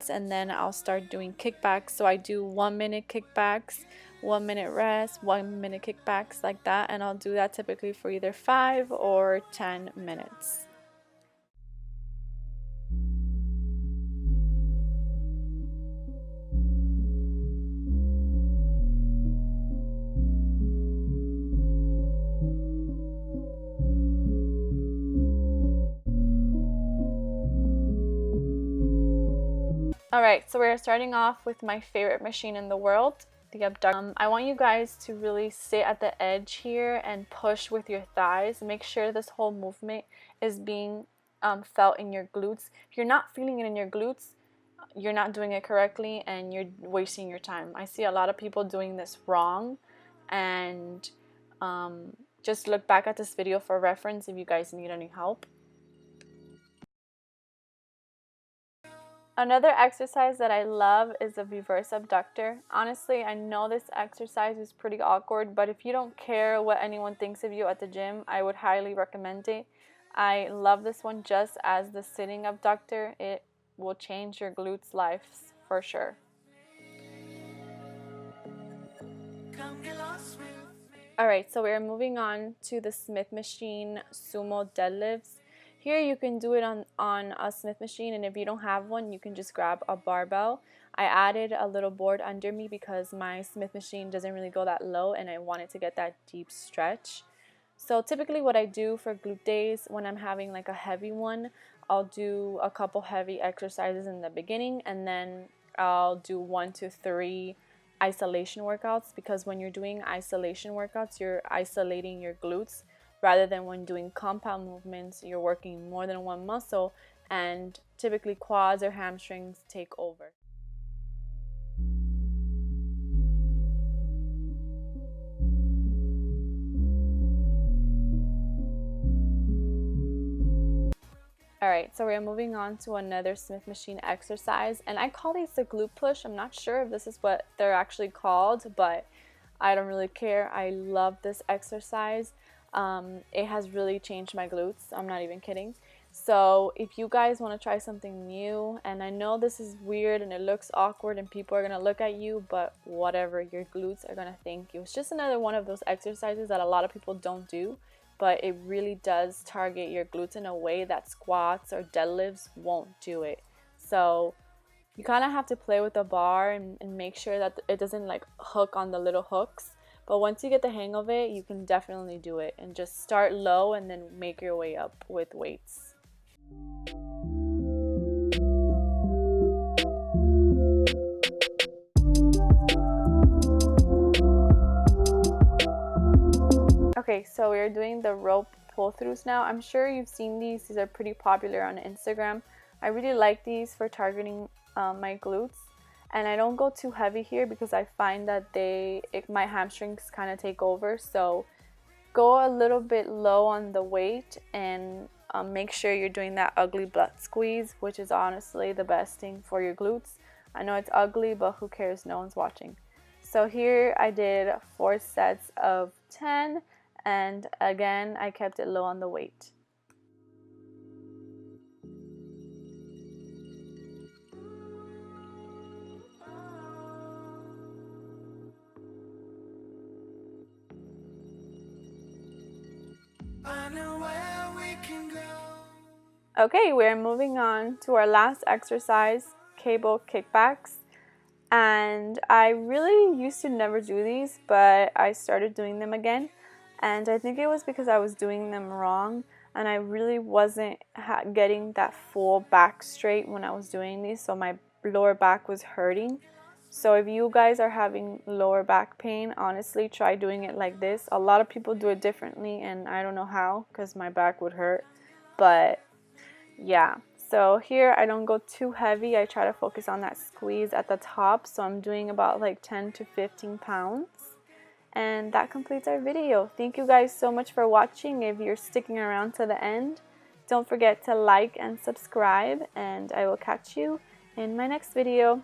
rest, and then I'll start doing kickbacks. So I do 1 minute kickbacks, 1 minute rest, 1 minute kickbacks, like that, and I'll do that typically for either 5 or 10 minutes. Alright, so we're starting off with my favorite machine in the world, the abductor. I want you guys to really sit at the edge here and push with your thighs. Make sure this whole movement is being felt in your glutes. If you're not feeling it in your glutes, you're not doing it correctly and you're wasting your time. I see a lot of people doing this wrong, and just look back at this video for reference if you guys need any help. Another exercise that I love is a reverse abductor. Honestly, I know this exercise is pretty awkward, but if you don't care what anyone thinks of you at the gym, I would highly recommend it. I love this one just as the sitting abductor. It will change your glutes' lives for sure. Alright, so we're moving on to the Smith machine sumo deadlifts. Here you can do it on a Smith machine, and if you don't have one, you can just grab a barbell. I added a little board under me because my Smith machine doesn't really go that low and I wanted to get that deep stretch. So typically what I do for glute days when I'm having like a heavy one, I'll do a couple heavy exercises in the beginning, and then I'll do 1 to 3 isolation workouts, because when you're doing isolation workouts, you're isolating your glutes. Rather than when doing compound movements, you're working more than one muscle, and typically quads or hamstrings take over. Alright, so we're moving on to another Smith machine exercise, and I call these the glute push. I'm not sure if this is what they're actually called, but I don't really care. I love this exercise. It has really changed my glutes. I'm not even kidding. So if you guys want to try something new, and I know this is weird and it looks awkward and people are going to look at you, but whatever, your glutes are going to thank you. It's just another one of those exercises that a lot of people don't do, but it really does target your glutes in a way that squats or deadlifts won't do it. So you kind of have to play with the bar and make sure that it doesn't like hook on the little hooks. But once you get the hang of it, you can definitely do it, and just start low and then make your way up with weights. Okay, so we're doing the rope pull-throughs now. I'm sure you've seen these. These are pretty popular on Instagram. I really like these for targeting my glutes. And I don't go too heavy here because I find that my hamstrings kind of take over. So go a little bit low on the weight, and make sure you're doing that ugly butt squeeze, which is honestly the best thing for your glutes. I know it's ugly, but who cares? No one's watching. So here I did 4 sets of 10, and again I kept it low on the weight. Okay, we're moving on to our last exercise, cable kickbacks. And I really used to never do these, but I started doing them again. And I think it was because I was doing them wrong, and I really wasn't getting that full back straight when I was doing these, so my lower back was hurting. So if you guys are having lower back pain, honestly try doing it like this. A lot of people do it differently, and I don't know how, because my back would hurt. But yeah, so here I don't go too heavy. I try to focus on that squeeze at the top, so I'm doing about like 10 to 15 pounds. And that completes our video. Thank you guys so much for watching. If you're sticking around to the end, don't forget to like and subscribe, and I will catch you in my next video.